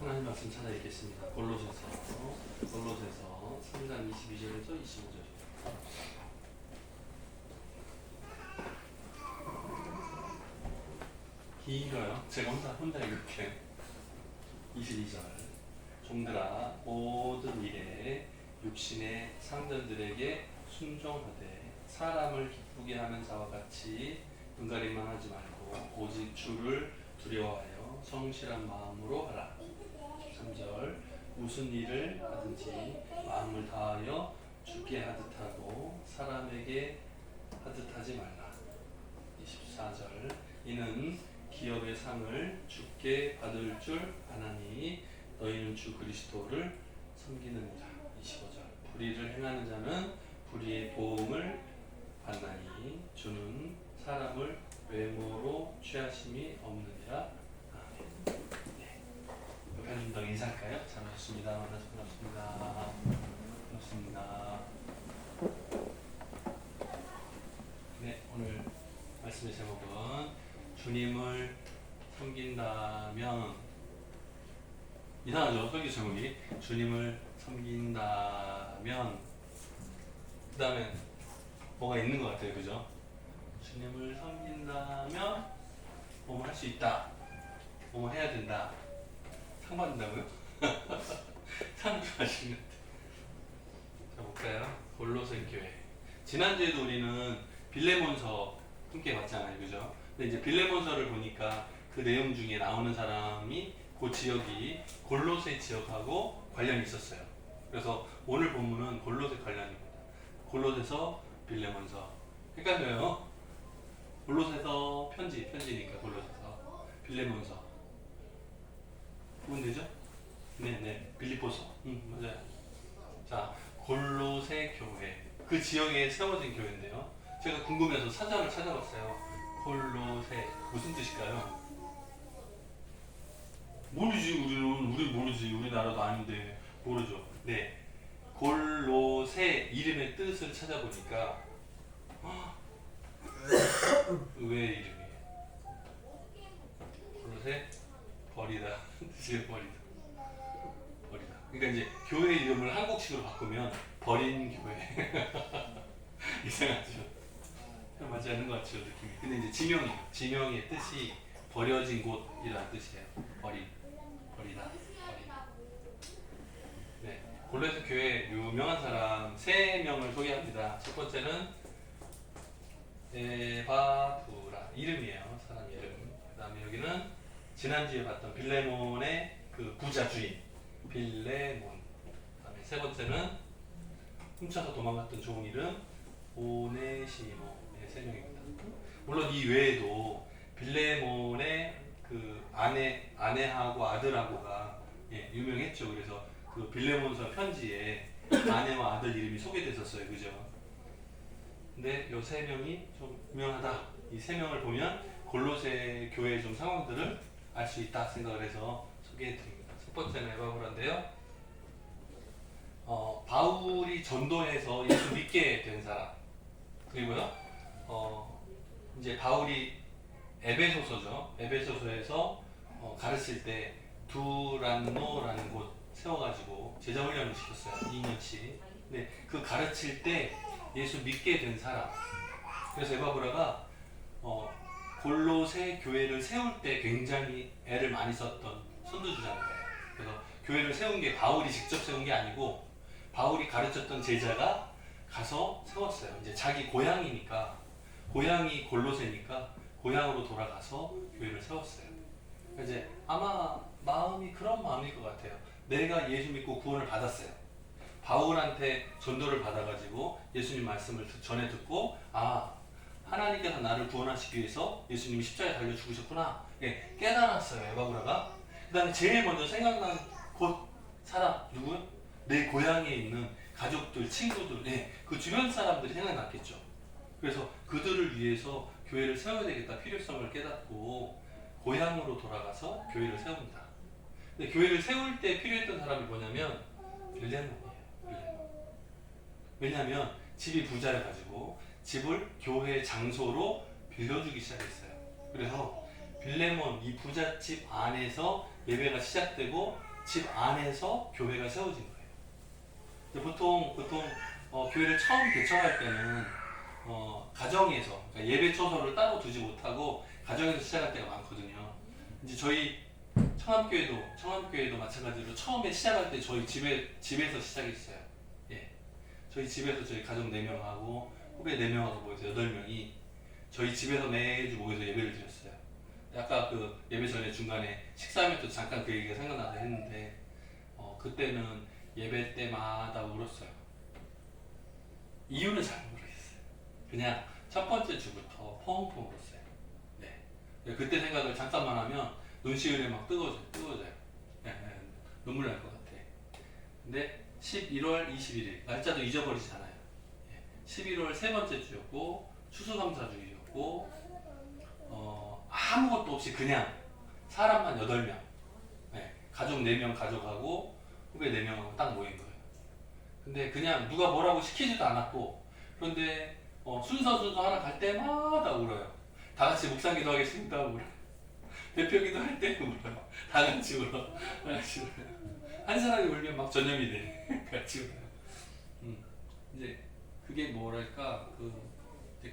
하나님 말씀 찾아 읽겠습니다. 골로새서 3장 22절에서 25절. 길어요. 제가 혼자 읽을게요. 22절. 종들아 모든 일에 육신의 상전들에게 순종하되 사람을 기쁘게 하는 자와 같이 눈가림만 하지 말고 오직 주를 두려워하여 성실한 마음으로 하라. 13절. 무슨 일을 하든지 마음을 다하여 주께 하듯 하고 사람에게 하듯 하지 말라. 24절. 이는 기업의 상을 주께 받을 줄 아나니 너희는 주 그리스도를 섬기느니라. 25절. 불의를 행하는 자는 불의의 보응을 받나니 주는 사람을 외모로 취하심이 없느니라. 아멘. 네. 옆에 분들 인사할까요? 잘 오셨습니다. 만나서 반갑습니다. 반갑습니다. 네, 오늘 말씀의 제목은 주님을 섬긴다면, 이상하죠? 설교 제목이 주님을 섬긴다면 그 다음에 뭐가 있는 것 같아요, 그죠? 주님을 섬긴다면 뭐뭐 할 수 있다, 뭐뭐 해야 된다. 상 받는다고요? 상 주하시는데. 자, 볼까요? 골로새 교회. 지난주에도 우리는 빌레몬서 함께 봤잖아요, 그죠? 근데 이제 빌레몬서를 보니까 그 내용 중에 나오는 사람이 그 지역이 골로새 지역하고 관련이 있었어요. 그래서 오늘 본문은 골로새 관련입니다. 골로새서 빌레몬서. 헷갈려요. 골로새서 편지니까 골로새서 빌레몬서. 뭔 되죠? 네네, 빌립보서. 맞아요. 자, 골로새 교회. 그 지역에 세워진 교회인데요. 제가 궁금해서 사전을 찾아봤어요. 골로새 무슨 뜻일까요? 모르지. 우리 모르지. 우리나라도 아닌데 모르죠. 네, 골로새 이름의 뜻을 찾아보니까 의외의 이름이에요. 골로새 버리다. 뜻이 버리다. 그러니까 이제 교회 이름을 한국식으로 바꾸면 버린 교회. 이상하죠? 맞지 않는 것 같죠, 느낌이. 근데 이제 지명의 뜻이 버려진 곳이라는 뜻이에요. 버리다. 네, 골로새 교회 유명한 사람 3명을 소개합니다. 첫 번째는 에바브라, 이름이에요, 사람 이름. 그 다음에 여기는 지난주에 봤던 빌레몬의 그 부자 주인 빌레몬. 그 다음에 세 번째는 훔쳐서 도망갔던 좋은 이름 오네시모. 네, 3명입니다. 물론 이 외에도 빌레몬의 그 아내하고 아들하고가 유명했죠. 그래서 그 빌레몬서 편지에 아내와 아들 이름이 소개됐었어요, 그죠? 근데 이 3명이 좀 유명하다. 이 3명을 보면 골로새 교회의 좀 상황들을 알 수 있다 생각을 해서 소개해드립니다. 첫 번째는 에바브라인데요. 바울이 전도해서 예수 믿게 된 사람. 그리고요, 이제 바울이 에베소서죠. 에베소서에서 가르칠 때 두란노라는 곳 세워가지고 제자 훈련을 시켰어요. 2년치. 근데 그 가르칠 때 예수 믿게 된 사람. 그래서 에바브라가 골로새 교회를 세울 때 굉장히 애를 많이 썼던 선두주자인 거예요. 그래서 교회를 세운 게 바울이 직접 세운 게 아니고 바울이 가르쳤던 제자가 가서 세웠어요. 이제 자기 고향이니까, 고향이 골로새니까 고향으로 돌아가서 교회를 세웠어요. 이제 아마 마음이 그런 마음일 것 같아요. 내가 예수 믿고 구원을 받았어요. 바울한테 전도를 받아가지고 예수님 말씀을 전해 듣고, 하나님께서 나를 구원하시기 위해서 예수님이 십자가에 달려 죽으셨구나, 깨달았어요, 에바브라가. 그 다음에 제일 먼저 생각난 곳 사람 누구요? 내 고향에 있는 가족들, 친구들, 그 주변 사람들이 생각났겠죠. 그래서 그들을 위해서 교회를 세워야 되겠다 필요성을 깨닫고 고향으로 돌아가서 교회를 세웁니다. 근데 교회를 세울 때 필요했던 사람이 뭐냐면 빌레몬이에요. 왜냐하면 집이 부자여가지고 집을 교회 장소로 빌려주기 시작했어요. 그래서 빌레몬 이 부잣집 안에서 예배가 시작되고 집 안에서 교회가 세워진 거예요. 근데 보통 교회를 처음 개척할 때는 가정에서 그러니까 예배 처소를 따로 두지 못하고 가정에서 시작할 때가 많거든요. 이제 저희 청암교회도 마찬가지로 처음에 시작할 때 저희 집에서 시작했어요. 예. 저희 집에서 저희 가족 4명하고 후배 4명하고 모여서 8명이 저희 집에서 매주 모여서 예배를 드렸어요. 아까 그 예배 전에 중간에 식사하면 또 잠깐 그 얘기가 생각나서 했는데 그때는 예배 때마다 울었어요. 이유는 잘 모르겠어요. 그냥 첫 번째 주부터 펑펑 울었어요. 네. 그때 생각을 잠깐만 하면 눈시울에 막 뜨거워져요. 네. 눈물 날 것 같아. 근데 11월 21일 날짜도 잊어버리잖아요. 11월 세 번째 주였고 추수감사주일이었고 아무것도 없이 그냥 사람만 8명, 가족 4명 가족하고 후배 4명하고 딱 모인 거예요. 근데 그냥 누가 뭐라고 시키지도 않았고, 그런데 순서 하나 갈 때마다 울어요. 다 같이 묵상 기도하겠습니다 울어요. 대표 기도할 때 울어요. 다 같이 울어. 한 사람이 울면 막 전염이 돼. 같이 울어요. 이제 그게 뭐랄까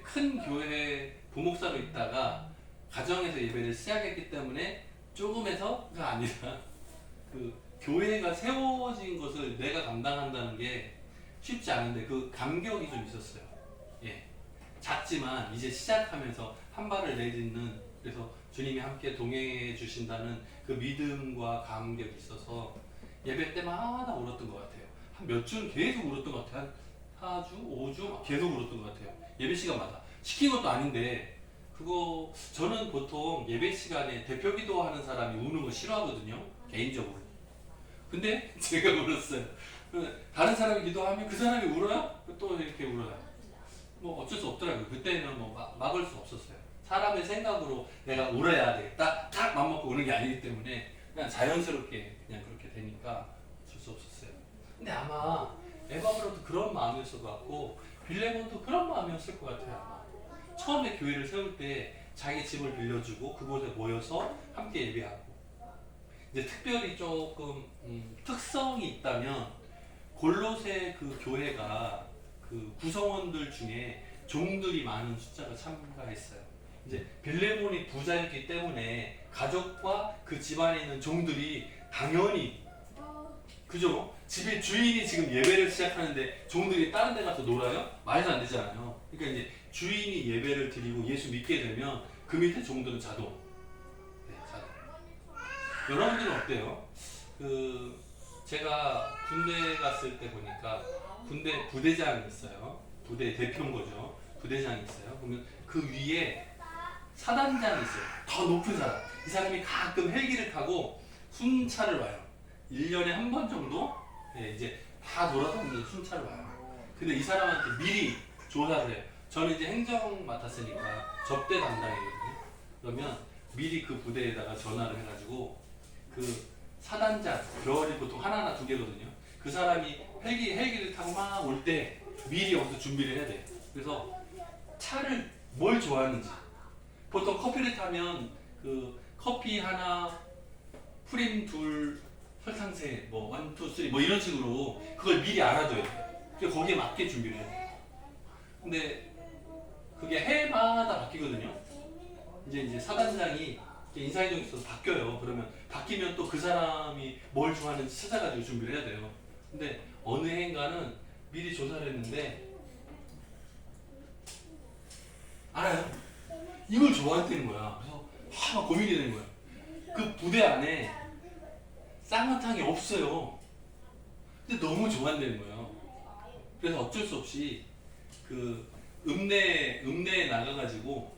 큰 교회 부목사로 있다가 가정에서 예배를 시작했기 때문에 조금에서가 아니라 교회가 세워진 것을 내가 감당한다는 게 쉽지 않은데 그 감격이 좀 있었어요. 예. 작지만 이제 시작하면서 한 발을 내딛는, 그래서 주님이 함께 동행해 주신다는 그 믿음과 감격이 있어서 예배 때마다 울었던 것 같아요. 한 몇 주는 계속 울었던 것 같아요. 한 4주, 5주 계속 울었던 것 같아요. 예배 시간마다. 시킨 것도 아닌데 저는 보통 예배 시간에 대표 기도하는 사람이 우는 거 싫어하거든요. 개인적으로. 근데 제가 울었어요. 다른 사람이 기도하면 그 사람이 울어요? 또 이렇게 울어요. 뭐 어쩔 수 없더라고요. 그때는 막을 수 없었어요. 사람의 생각으로 내가 울어야 되겠다 딱 맘먹고 우는 게 아니기 때문에 그냥 자연스럽게 그냥 그렇게 되니까 어쩔 수 없었어요. 근데 아마 에바브로도 그런 마음이었을 것 같고 빌레몬도 그런 마음이었을 것 같아요. 아마 처음에 교회를 세울 때 자기 집을 빌려주고 그곳에 모여서 함께 예배하고, 이제 특별히 조금 특성이 있다면 골로새 그 교회가 그 구성원들 중에 종들이 많은 숫자가 참가했어요. 이제 빌레몬이 부자였기 때문에 가족과 그 집안에 있는 종들이 당연히, 그죠? 집의 주인이 지금 예배를 시작하는데 종들이 다른 데 가서 놀아요? 말도 안 되잖아요. 그러니까 이제 주인이 예배를 드리고 예수 믿게 되면 그 밑에 종들은 자동. 여러분들은 어때요? 제가 군대 갔을 때 보니까 군대 부대장이 있어요. 부대 대표인 거죠. 부대장이 있어요. 그러면 그 위에 사단장이 있어요. 더 높은 사람. 이 사람이 가끔 헬기를 타고 순찰을 와요. 1년에 한 번 정도 이제 다 돌아다니는 순찰을 와요. 근데 이 사람한테 미리 조사를 해요. 저는 이제 행정 맡았으니까 접대 담당이거든요. 그러면 미리 그 부대에다가 전화를 해가지고 그 사단장, 별이 보통 하나나 2개거든요. 그 사람이 헬기를 타고 막 올 때 미리 여기서 준비를 해야 돼요. 그래서 차를 뭘 좋아하는지, 보통 커피를 타면 그 커피 하나, 프림 둘, 설탕 셋, 뭐 1, 2, 3 뭐 이런 식으로 그걸 미리 알아둬야 돼요. 그래서 거기에 맞게 준비를 해야 돼요. 근데 그게 해마다 바뀌거든요. 이제 사단장이 인사이동이 있어서 바뀌어요. 그러면 바뀌면 또 그 사람이 뭘 좋아하는지 찾아가지고 준비를 해야 돼요. 근데 어느 해인가는 미리 조사를 했는데 알아요? 이걸 좋아했다는 거야. 그래서 막 고민이 되는 거야. 그 부대 안에 쌍화탕이 없어요. 근데 너무 좋아한다는 거예요. 그래서 어쩔 수 없이 그 읍내에 나가가지고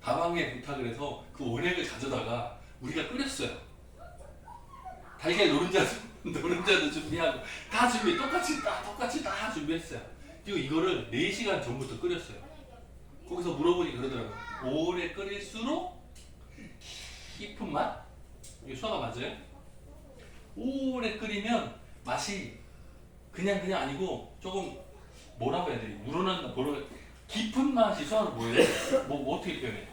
다방에 부탁을 해서 그 원액을 가져다가 우리가 끓였어요. 달걀 노른자도 준비하고 다 똑같이 다 준비했어요. 그리고 이거를 4시간 전부터 끓였어요. 거기서 물어보니 그러더라고요. 오래 끓일수록 깊은 맛? 이게 수화가 맞아요? 오래 끓이면 맛이 그냥 아니고 조금 뭐라고 해야 되지? 우러난다, 깊은 맛이 수화는 뭐예요? 뭐 어떻게 표현해요?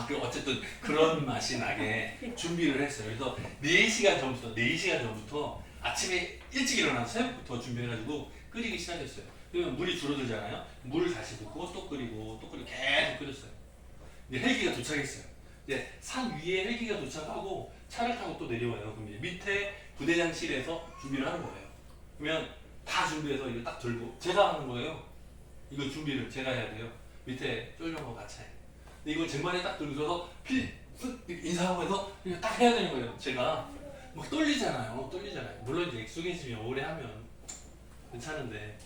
그 어쨌든 그런 맛이 나게 준비를 했어요. 그래서 4시간 전부터, 4시간 전부터 아침에 일찍 일어나서 새벽부터 준비해가지고 끓이기 시작했어요. 그러면 물이 줄어들잖아요. 물을 다시 붓고 또 끓이고 또 끓이고 계속 끓였어요. 이제 헬기가 도착했어요. 이제 산 위에 헬기가 도착하고 차를 타고 또 내려와요. 그럼 이제 밑에 부대장실에서 준비를 하는 거예요. 그러면 다 준비해서 이거 딱 들고 제가 하는 거예요. 이거 준비를 제가 해야 돼요. 밑에 쫄병과 같이. 근데 이걸 쟁반에 딱 들고서 인사하고 해서 그냥 딱 해야 되는 거예요. 제가 막 떨리잖아요. 물론 이제 익숙해지면 오래 하면 괜찮은데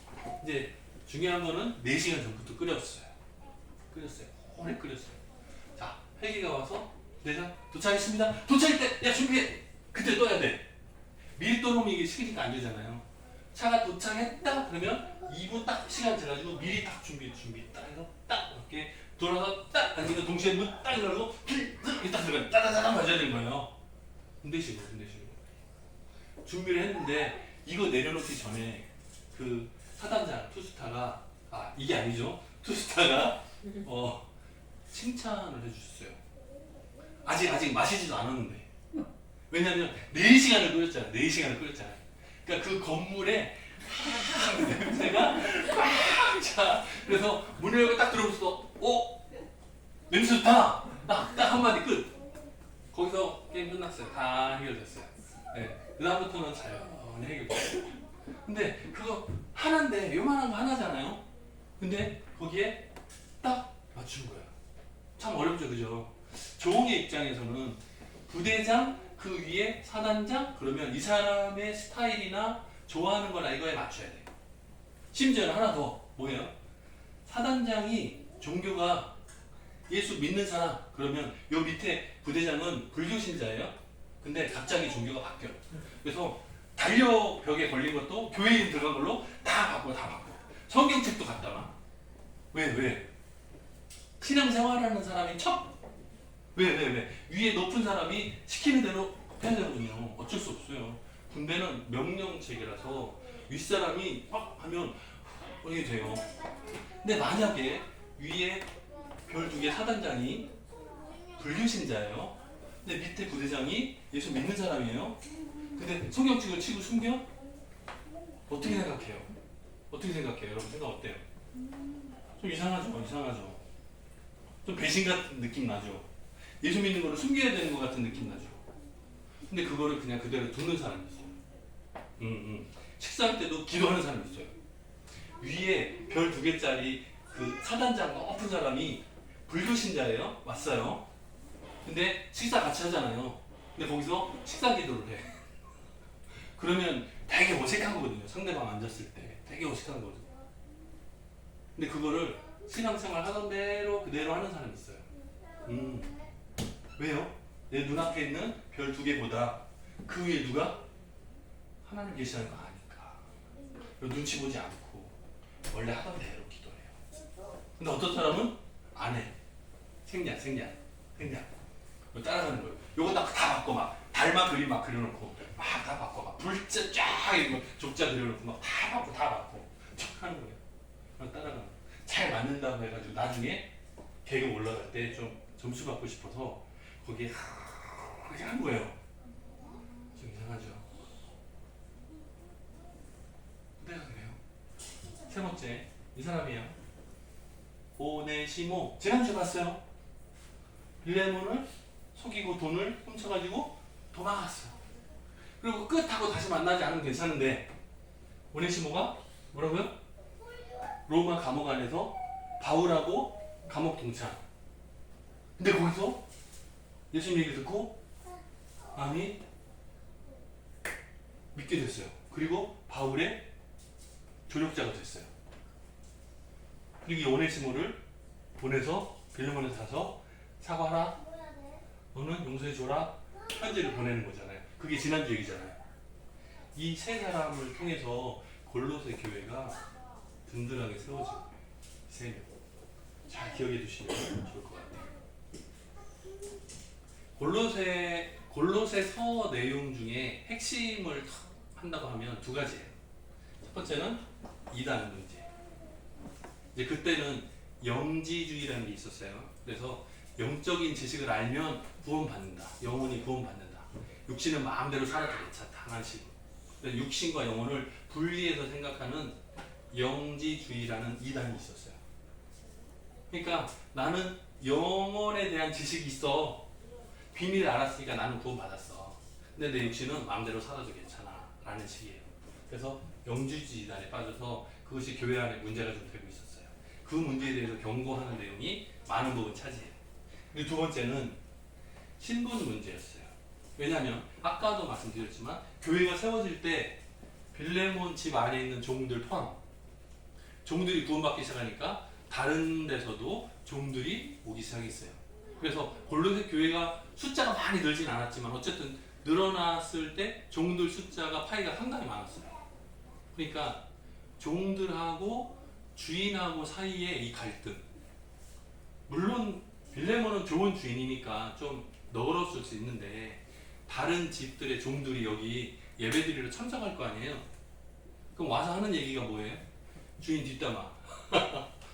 이제 중요한 거는 4시간 전부터 끓였어요. 오래 끓였어요. 자, 헬기가 와서 대장 도착했습니다. 도착할 때 야 준비해. 그때 떠야 돼. 미리 떠놓으면 이게 식으니까 안 되잖아요. 차가 도착했다 그러면 2분 딱 시간 재가지고 미리 딱 준비 딱 해서 딱 이렇게 돌아서 딱 당기는 동시에 문 딱 열고 이렇게 딱 들어가 따다다다 맞아야 되는 거예요. 군대식으로 준비를 했는데 이거 내려놓기 전에 그 사단장 투스타가 이게 아니죠. 투스타가 칭찬을 해주셨어요. 아직 마시지도 않았는데. 왜냐면 4시간을 끓였잖아요. 그러니까 그 건물에 냄새가 자 그래서 문 열고 딱 들어오면서 냄새 좋다. 딱 한마디 끝. 거기서 게임 끝났어요. 다 해결됐어요. 네. 그 다음부터는 자연히 해결됐어요. 근데 그거 하나인데 요만한 거 하나잖아요. 근데 거기에 딱 맞춘 거예요. 참 어렵죠, 그죠? 조홍의 입장에서는 부대장 그 위에 사단장 그러면 이 사람의 스타일이나 좋아하는 거나 이거에 맞춰야 돼요. 심지어는 하나 더 뭐예요? 사단장이 종교가 예수 믿는 사람 그러면 요 밑에 부대장은 불교 신자예요. 근데 갑자기 종교가 바뀌어요. 그래서 달려 벽에 걸린 것도 교회인 들어간 걸로 다 바꿔. 성경책도 갖다 놔. 왜? 신앙생활하는 사람이 왜? 위에 높은 사람이 시키는 대로 해야 되거든요. 어쩔 수 없어요. 군대는 명령체계라서 윗사람이 막 하면 이게 돼요. 근데 만약에 위에 별 2개 사단장이 불교신자예요. 근데 밑에 부대장이 예수 믿는 사람이에요. 근데 성경책을 치고 숨겨? 어떻게 생각해요? 여러분 생각 어때요? 좀 이상하죠. 좀 배신 같은 느낌 나죠. 예수 믿는 거를 숨겨야 되는 것 같은 느낌 나죠. 근데 그거를 그냥 그대로 두는 사람이 있어요. 식사할 때도 기도하는 사람이 있어요. 위에 별 2개짜리 그 사단장 높은 사람이 불교신자예요. 왔어요. 근데 식사 같이 하잖아요. 근데 거기서 식사 기도를 해. 그러면 되게 어색한 거거든요. 상대방 앉았을 때 되게 어색한 거거든요. 근데 그거를 신앙생활 하던 대로 그대로 하는 사람이 있어요. 왜요? 내 눈앞에 있는 별 2개보다 그 위에 누가? 하나님 계시는 거 아니까. 눈치 보지 않고 원래 하던 대로 기도해요. 근데 어떤 사람은 안 해. 생략. 따라가는 거예요. 요거 다 바꿔 막 달마 그림 막 그려놓고 막 다 바꿔 막 불자 쫙 이거 족자 그려놓고 막 다 바꿔 척 하는 거예요. 따라가는 거예요. 잘 맞는다고 해가지고 나중에 계급 올라갈 때 좀 점수 받고 싶어서 거기에 그렇게 한 거예요. 좀 이상하죠. 내가 그래요. 세 번째 이 사람이에요. 오네시모. 지난주에 봤어요. 빌레몬을 속이고 돈을 훔쳐가지고 도망갔어요. 그리고 끝하고 다시 만나지 않으면 괜찮은데 오네시모가 뭐라고요? 로마 감옥 안에서 바울하고 감옥 동창. 근데 거기서 예수님 얘기 듣고 마음이 믿게 됐어요. 그리고 바울의 조력자가 됐어요. 그리고 이 오네시모를 보내서 빌레몬에 가서 사과하라. 너는 용서해줘라. 편지를 보내는 거잖아요. 그게 지난주 얘기잖아요. 이 세 사람을 통해서 골로새 교회가 든든하게 세워진 거예요. 세 명. 잘 기억해 두시면 좋을 것 같아요. 골로새서 내용 중에 핵심을 한다고 하면 2가지예요. 첫 번째는 이단 문제. 이제 그때는 영지주의라는 게 있었어요. 그래서 영적인 지식을 알면 구원받는다. 영혼이 구원받는다. 육신은 마음대로 살아도 괜찮다. 하는 식으로. 육신과 영혼을 분리해서 생각하는 영지주의라는 이단이 있었어요. 그러니까 나는 영혼에 대한 지식이 있어. 비밀을 알았으니까 나는 구원받았어. 근데 내 육신은 마음대로 살아도 괜찮아. 라는 식이에요. 그래서 영지주의 이단에 빠져서 그것이 교회 안에 문제가 좀 되고 있었어요. 그 문제에 대해서 경고하는 내용이 많은 부분 차지해요. 그리고 두 번째는 신분 문제였어요. 왜냐하면 아까도 말씀드렸지만 교회가 세워질 때 빌레몬 집 안에 있는 종들 포함 종들이 구원받기 시작하니까 다른 데서도 종들이 오기 시작했어요. 그래서 골로새 교회가 숫자가 많이 늘진 않았지만 어쨌든 늘어났을 때 종들 숫자가 파이가 상당히 많았어요. 그러니까 종들하고 주인하고 사이에 이 갈등. 물론 빌레몬은 좋은 주인이니까 좀 너그러울 수 있는데 다른 집들의 종들이 여기 예배드리러 참석할 거 아니에요. 그럼 와서 하는 얘기가 뭐예요? 주인 뒷담화.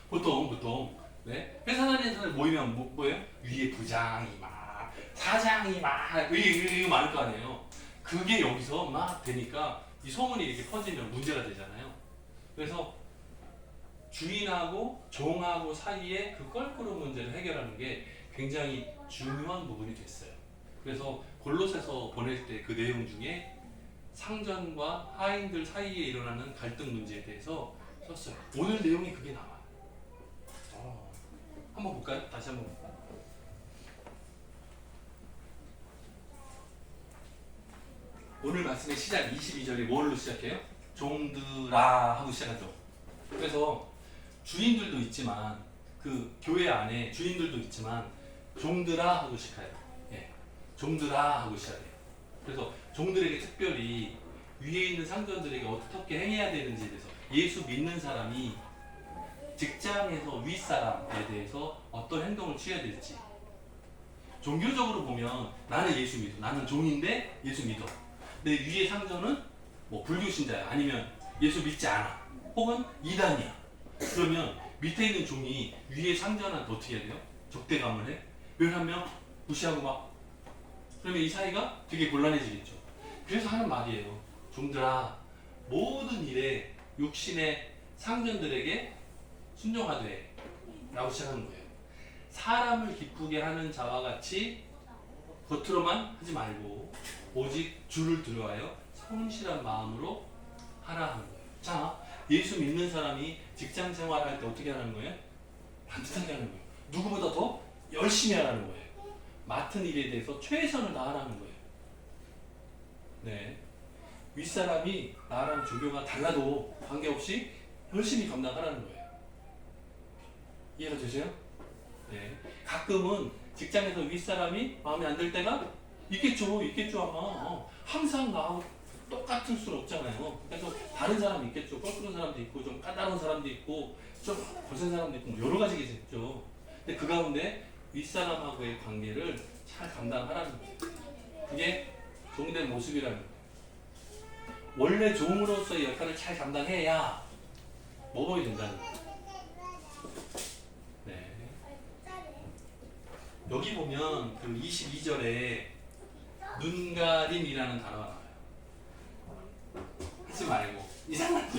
보통 네? 회사 다니는 사람들 모이면 뭐예요? 위에 부장이 막 사장이 막 이게 많을 거 아니에요. 그게 여기서 막 되니까 이 소문이 이렇게 퍼지면 문제가 되잖아요. 그래서 주인하고 종하고 사이에 그 껄끄러운 문제를 해결하는 게 굉장히 중요한 부분이 됐어요. 그래서 골로새서 보낼 때 그 내용 중에 상전과 하인들 사이에 일어나는 갈등 문제에 대해서 썼어요. 오늘 내용이 그게 나와요. 한번 볼까요? 다시 한번 볼까요? 오늘 말씀의 시작 22절이 뭘로 시작해요? 종들아 하고 시작하죠. 그래서 주인들도 있지만 그 교회 안에 주인들도 있지만 종들아 하고 시작해요. 예, 종들아 하고 시작해요. 그래서 종들에게 특별히 위에 있는 상전들에게 어떻게 행해야 되는지에 대해서 예수 믿는 사람이 직장에서 윗사람에 대해서 어떤 행동을 취해야 될지 종교적으로 보면 나는 예수 믿어. 나는 종인데 예수 믿어. 내 위에 상전은 뭐 불교 신자야. 아니면 예수 믿지 않아. 혹은 이단이야. 그러면 밑에 있는 종이 위에 상전한테 어떻게 해야 돼요? 적대감을 해? 왜냐면 무시하고 막 그러면 이 사이가 되게 곤란해지겠죠. 그래서 하는 말이에요. 종들아 모든 일에 육신의 상전들에게 순종하되 라고 시작하는 거예요. 사람을 기쁘게 하는 자와 같이 겉으로만 하지 말고 오직 주를 두려워하여 성실한 마음으로 하라 하는 거예요. 자, 예수 믿는 사람이 직장 생활할 때 어떻게 하는 거예요? 반듯하게 하는 거예요. 누구보다 더 열심히 하라는 거예요. 맡은 일에 대해서 최선을 다하라는 거예요. 네. 윗사람이 나랑 종교가 달라도 관계없이 열심히 감당하라는 거예요. 이해가 되세요? 네. 가끔은 직장에서 윗사람이 마음에 안 들 때가 있겠죠 아마. 항상 나하고 똑같을 수는 없잖아요. 그래서 다른 사람이 있겠죠. 껄끄러운 사람도 있고 좀 까다로운 사람도 있고 좀 거센 사람도 있고 뭐 여러 가지가 있겠죠. 근데 그 가운데 윗사람하고의 관계를 잘 감당하라는 거예요. 그게 종된 모습이라는 거예요. 원래 종으로서의 역할을 잘 감당해야 먹어야 된다는 거예요. 네. 여기 보면 그 22절에 눈가림이라는 단어가 나와요. 하지 말고 이상하죠?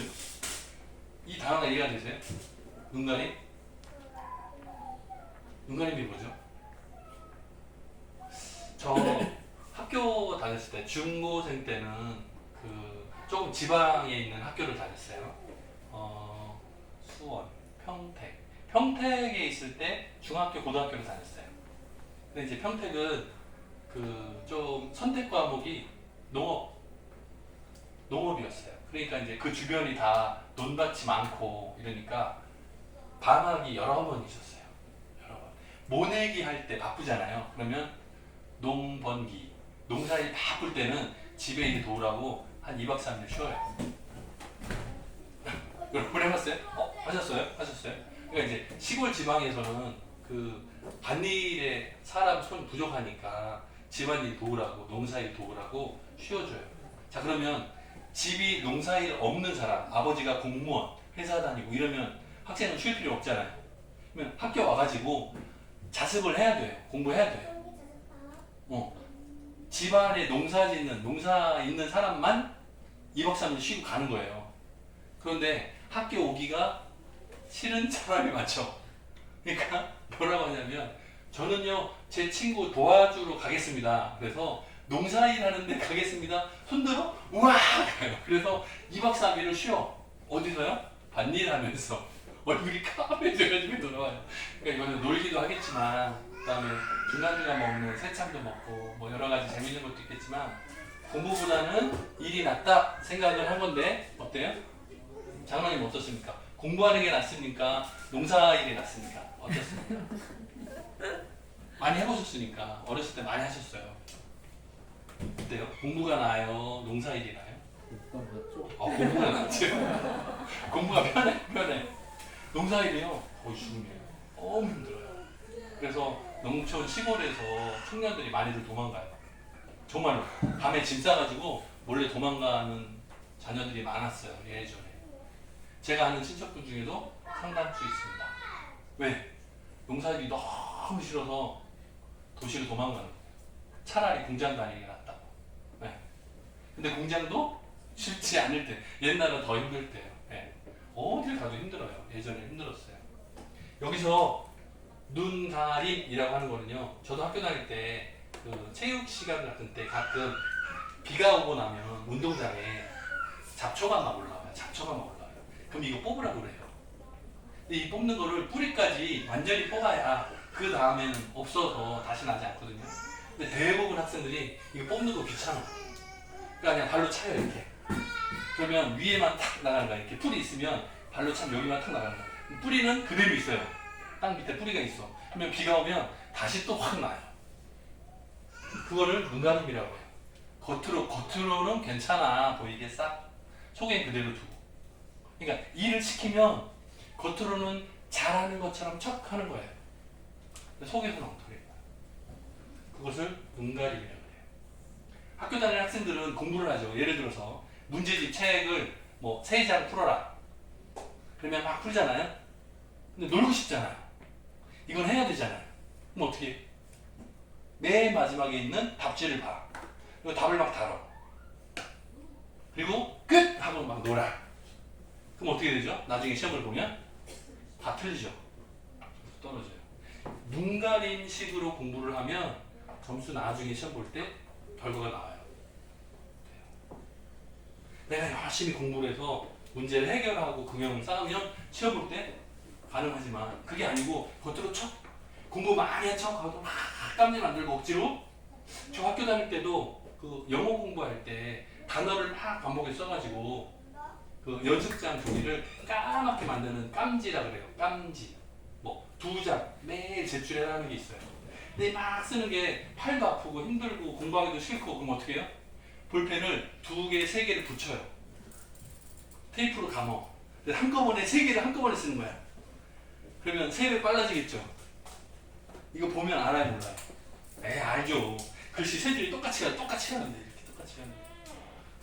이 단어가 이해가 되세요? 눈가림? 눈가림이 뭐죠? 저 학교 다녔을 때 중고생 때는 그 조금 지방에 있는 학교를 다녔어요. 수원, 평택에 있을 때 중학교, 고등학교를 다녔어요. 근데 이제 평택은 그 좀 선택 과목이 농업이었어요. 그러니까 이제 그 주변이 다 논밭이 많고 이러니까 방학이 여러 번 있었어요. 여러 번. 모내기 할 때 바쁘잖아요. 그러면 농번기, 농사일 바쁠 때는 집에 이제 도우라고 한 2박 3일 쉬어요. 여러분 해봤어요? 하셨어요? 그러니까 이제 시골 지방에서는 그 밭일에 사람 손 부족하니까 집안일 도우라고 농사일 도우라고 쉬어줘요. 자 그러면 집이 농사일 없는 사람, 아버지가 공무원, 회사 다니고 이러면 학생은 쉴 필요 없잖아요. 그러면 학교 와가지고 자습을 해야 돼요. 공부해야 돼요. 집안에 농사 있는 사람만 2박 3일 쉬고 가는 거예요. 그런데 학교 오기가 싫은 사람이 많죠. 그러니까 뭐라고 하냐면 저는요 제 친구 도와주러 가겠습니다. 그래서 농사일 하는데 가겠습니다. 손들어? 우와! 가요. 그래서 2박 3일을 쉬어. 어디서요? 밭일 하면서 얼굴이 까매져가지고 돌아와요. 그러니까 이거는 놀기도 하겠지만 그다음에 중간중간 먹는 새참도 먹고 뭐 여러 가지 재밌는 것도 있겠지만 공부보다는 일이 낫다 생각을 한 건데 어때요? 장로님 어떻습니까? 공부하는 게 낫습니까? 농사일이 낫습니까? 어떻습니까? 많이 해보셨으니까 어렸을 때 많이 하셨어요. 어때요? 공부가 나아요? 농사일이 나아요? 공부가 낫죠. 공부가 편해. 농사일이요? 거의 죽음이에요. 너무 힘들어요. 그래서 농촌 시골에서 청년들이 많이들 도망가요. 정말로 밤에 짐 싸가지고 몰래 도망가는 자녀들이 많았어요. 예전에. 제가 아는 친척분 중에도 상당수 있습니다. 왜? 농사일이 너무 싫어서 도시로 도망가는 거예요. 차라리 공장 다니는 게 낫다고. 네. 근데 공장도 쉽지 않을 때, 옛날은 더 힘들 때예요. 네. 어딜 가도 힘들어요. 예전에 힘들었어요. 여기서 눈가림이라고 하는 거는요. 저도 학교 다닐 때 그 체육 시간 같은 때 가끔 비가 오고 나면 운동장에 잡초가 막 올라와요. 그럼 이거 뽑으라고 그래요. 근데 이 뽑는 거를 뿌리까지 완전히 뽑아야 그 다음에는 없어서 다시 나지 않거든요. 근데 대부분 학생들이 이거 뽑는 거 귀찮아. 그러니까 그냥 발로 차요 이렇게. 그러면 위에만 탁 나가는 거야. 이렇게 풀이 있으면 발로 차면 여기만 탁 나가는 거야. 뿌리는 그대로 있어요. 땅 밑에 뿌리가 있어. 그러면 비가 오면 다시 또 확 나요. 그거를 눈가림이라고 해요. 겉으로는 괜찮아 보이게 싹 속엔 그대로 두고. 그러니까 일을 시키면 겉으로는 잘하는 것처럼 척 하는 거예요. 속에서는 엉터리예요. 그것을 눈가림이라고 해요. 학교 다니는 학생들은 공부를 하죠. 예를 들어서 문제집 책을 뭐 3장 풀어라. 그러면 막 풀잖아요. 근데 놀고 싶잖아요. 이건 해야 되잖아요. 그럼 어떻게 해? 맨 마지막에 있는 답지를 봐. 그리고 답을 막 다뤄. 그리고 끝! 하고 막 놀아. 그럼 어떻게 되죠? 나중에 시험을 보면 다 틀리죠. 떨어져요. 눈가림식으로 공부를 하면 점수 나중에 시험 볼 때 결과가 나와요. 내가 열심히 공부를 해서 문제를 해결하고 긍정을 쌓으면 시험 볼 때 가능하지만 그게 아니고 겉으로 척 공부 많이 한 척하고 막 깜지 만들고 억지로. 저 학교 다닐 때도 그 영어 공부할 때 단어를 막 반복해 써가지고 그 연습장 종이를 까맣게 만드는 깜지라 그래요. 깜지. 뭐 2장 매일 제출해라는 게 있어요. 근데 막 쓰는 게 팔도 아프고 힘들고 공부하기도 싫고 그럼 어떻게 해요? 볼펜을 2개, 3개를 붙여요. 테이프로 감어. 한꺼번에 3개를 한꺼번에 쓰는 거야. 그러면 3배 빨라지겠죠? 이거 보면 알아요, 몰라요? 알죠. 글씨 세 줄이 똑같이 가는데 이렇게 똑같이 가는데.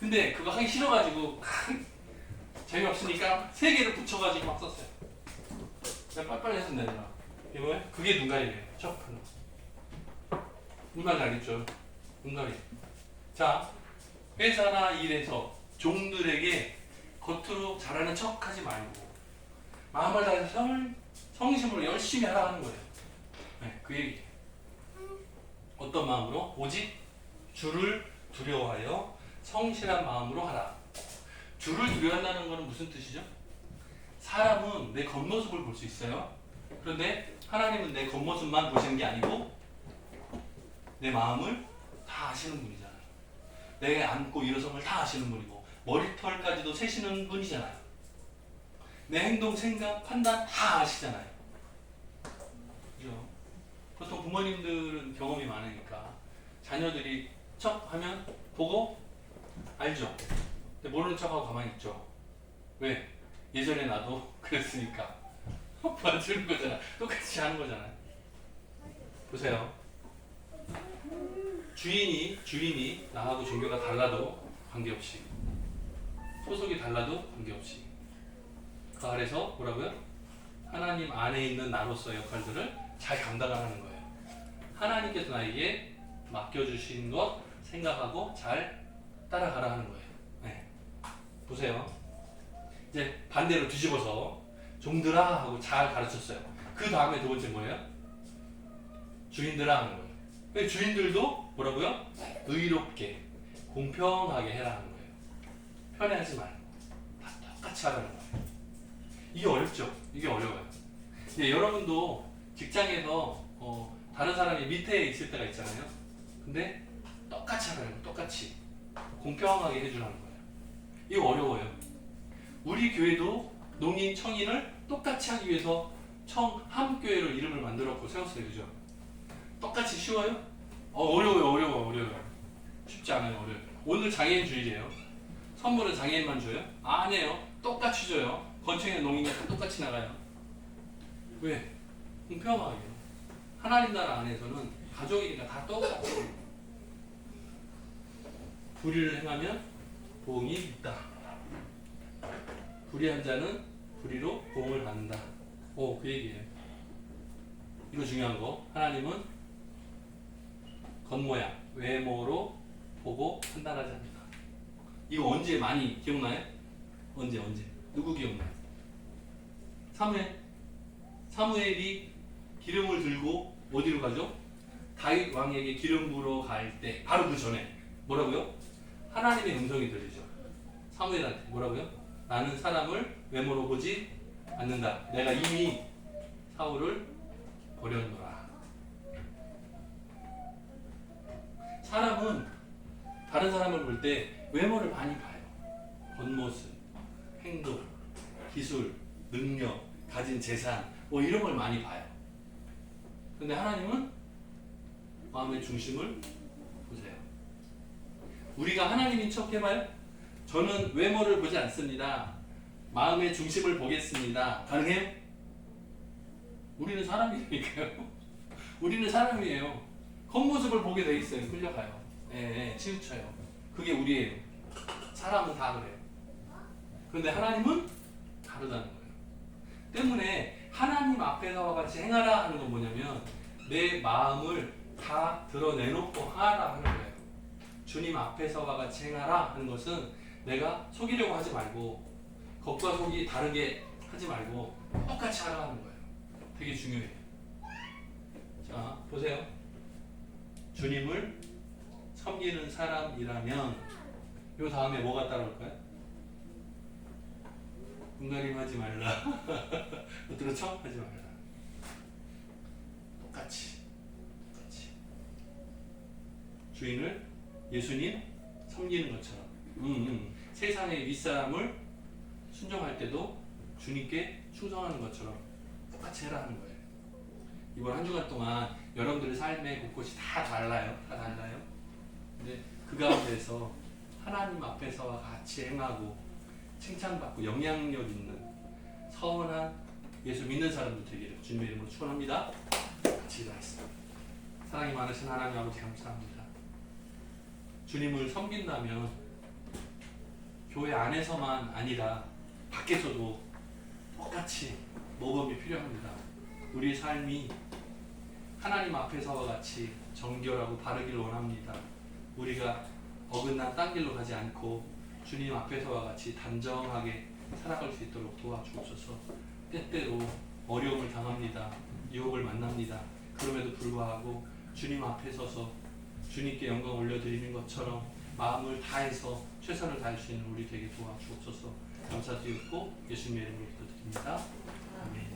근데 그거 하기 싫어가지고 재미없으니까 3개를 붙여가지고 막 썼어요. 그냥 빨리빨리 해서 내더라. 이거 그게 눈가림이에요. 척 하는 거. 눈가림 알겠죠? 눈가림. 자, 회사나 일에서 종들에게 겉으로 잘하는 척하지 말고 마음을 다해서 성심으로 열심히 하라 하는 거예요. 네, 그 얘기. 어떤 마음으로? 오직 주를 두려워하여 성실한 마음으로 하라. 주를 두려워한다는 것은 무슨 뜻이죠? 사람은 내 겉모습을 볼 수 있어요. 그런데 하나님은 내 겉모습만 보시는 게 아니고 내 마음을 다 아시는 분이잖아요. 내가 앉고 일어선 걸 다 아시는 분이고 머리털까지도 세시는 분이잖아요. 내 행동, 생각, 판단 다 아시잖아요. 그죠? 보통 부모님들은 경험이 많으니까 자녀들이 척 하면 보고 알죠. 근데 모르는 척하고 가만히 있죠. 왜? 예전에 나도 그랬으니까 봐주는 거잖아. 똑같이 하는 거잖아요. 보세요. 주인이 나하고 종교가 달라도 관계없이, 소속이 달라도 관계없이 그 아래서 뭐라고요? 하나님 안에 있는 나로서의 역할들을 잘 감당하는 거예요. 하나님께서 나에게 맡겨주신 것 생각하고 잘 따라가라 하는 거예요. 네. 보세요. 이제 반대로 뒤집어서 종들아 하고 잘 가르쳤어요. 그 다음에 두 번째 뭐예요? 주인들아 하는 거예요. 근데 주인들도 뭐라고요? 의롭게 공평하게 해라 하는 거예요. 편애하지 말고 다 똑같이 하라는 거예요. 이게 어렵죠? 이게 어려워요. 근데 여러분도 직장에서 다른 사람이 밑에 있을 때가 있잖아요. 근데 똑같이 하라는 거예요. 똑같이 공평하게 해주라는 거예요. 이거 어려워요. 우리 교회도 농인, 청인을 똑같이 하기 위해서 청함교회로 이름을 만들었고 세웠어요. 그죠? 똑같이 쉬워요? 어려워요. 쉽지 않아요. 어려워요. 오늘 장애인 주일이에요. 선물은 장애인만 줘요? 아니에요. 똑같이 줘요. 건축이나 농인이랑 똑같이 나가요. 왜? 공평하게. 하나님 나라 안에서는 가족이니까 다 똑같이. 불의를 행하면 보응이 있다. 불의한 자는 불의로 보응을 받는다. 그 얘기예요. 이거 중요한 거. 하나님은 겉모양, 외모로 보고 판단하지 않는다. 이거 언제 많이 기억나요? 언제? 누구 기억나요? 사무엘이 기름을 들고 어디로 가죠? 다윗 왕에게 기름 부러 갈 때 바로 그 전에 뭐라고요? 하나님의 음성이 들리죠. 사무엘한테 뭐라고요? 나는 사람을 외모로 보지 않는다. 내가 이미 사울을 버렸노라. 사람은 다른 사람을 볼 때 외모를 많이 봐요. 겉모습, 행동, 기술, 능력, 가진 재산 이런 걸 많이 봐요. 근데 하나님은 마음의 중심을 보세요. 우리가 하나님인 척 해봐요. 저는 외모를 보지 않습니다. 마음의 중심을 보겠습니다. 가능해요? 우리는 사람이니까요. 우리는 사람이에요. 겉모습을 보게 돼 있어요. 끌려가요. 치우쳐요. 그게 우리예요. 사람은 다 그래요. 그런데 하나님은 다르다는 거예요. 때문에 하나님 앞에서와 같이 행하라 하는 건 뭐냐면 내 마음을 다 드러내놓고 하라 하는 거예요. 주님 앞에서와 같이 행하라 하는 것은 내가 속이려고 하지 말고 겉과 속이 다르게 하지 말고 똑같이 하라 하는 거예요. 되게 중요해요. 자, 보세요. 주님을 섬기는 사람이라면 요 다음에 뭐가 따라올까요? 군가림 하지 말라. 그렇죠? 하지 말라. 똑같이. 주인을 예수님 섬기는 것처럼. 세상의 윗사람을 순종할 때도 주님께 충성하는 것처럼 똑같이 해라 하는 거예요. 이번 한 주간 동안 여러분들의 삶의 곳곳이 다 달라요. 근데 그 가운데서 하나님 앞에서와 같이 행하고 칭찬받고 영향력 있는 선한 예수 믿는 사람들 되기를 주님의 이름으로 축원합니다. 같이 기도하겠습니다. 사랑이 많으신 하나님 아버지 감사합니다. 주님을 섬긴다면 교회 안에서만 아니라 밖에서도 똑같이 모범이 필요합니다. 우리의 삶이 하나님 앞에서와 같이 정결하고 바르기를 원합니다. 우리가 어긋난 딴 길로 가지 않고 주님 앞에서와 같이 단정하게 살아갈 수 있도록 도와주옵소서. 때때로 어려움을 당합니다. 유혹을 만납니다. 그럼에도 불구하고 주님 앞에 서서 주님께 영광 올려드리는 것처럼 마음을 다해서 최선을 다할 수 있는 우리 되게 도와주옵소서. 감사드리고 예수님의 이름으로 기도드립니다. 아멘.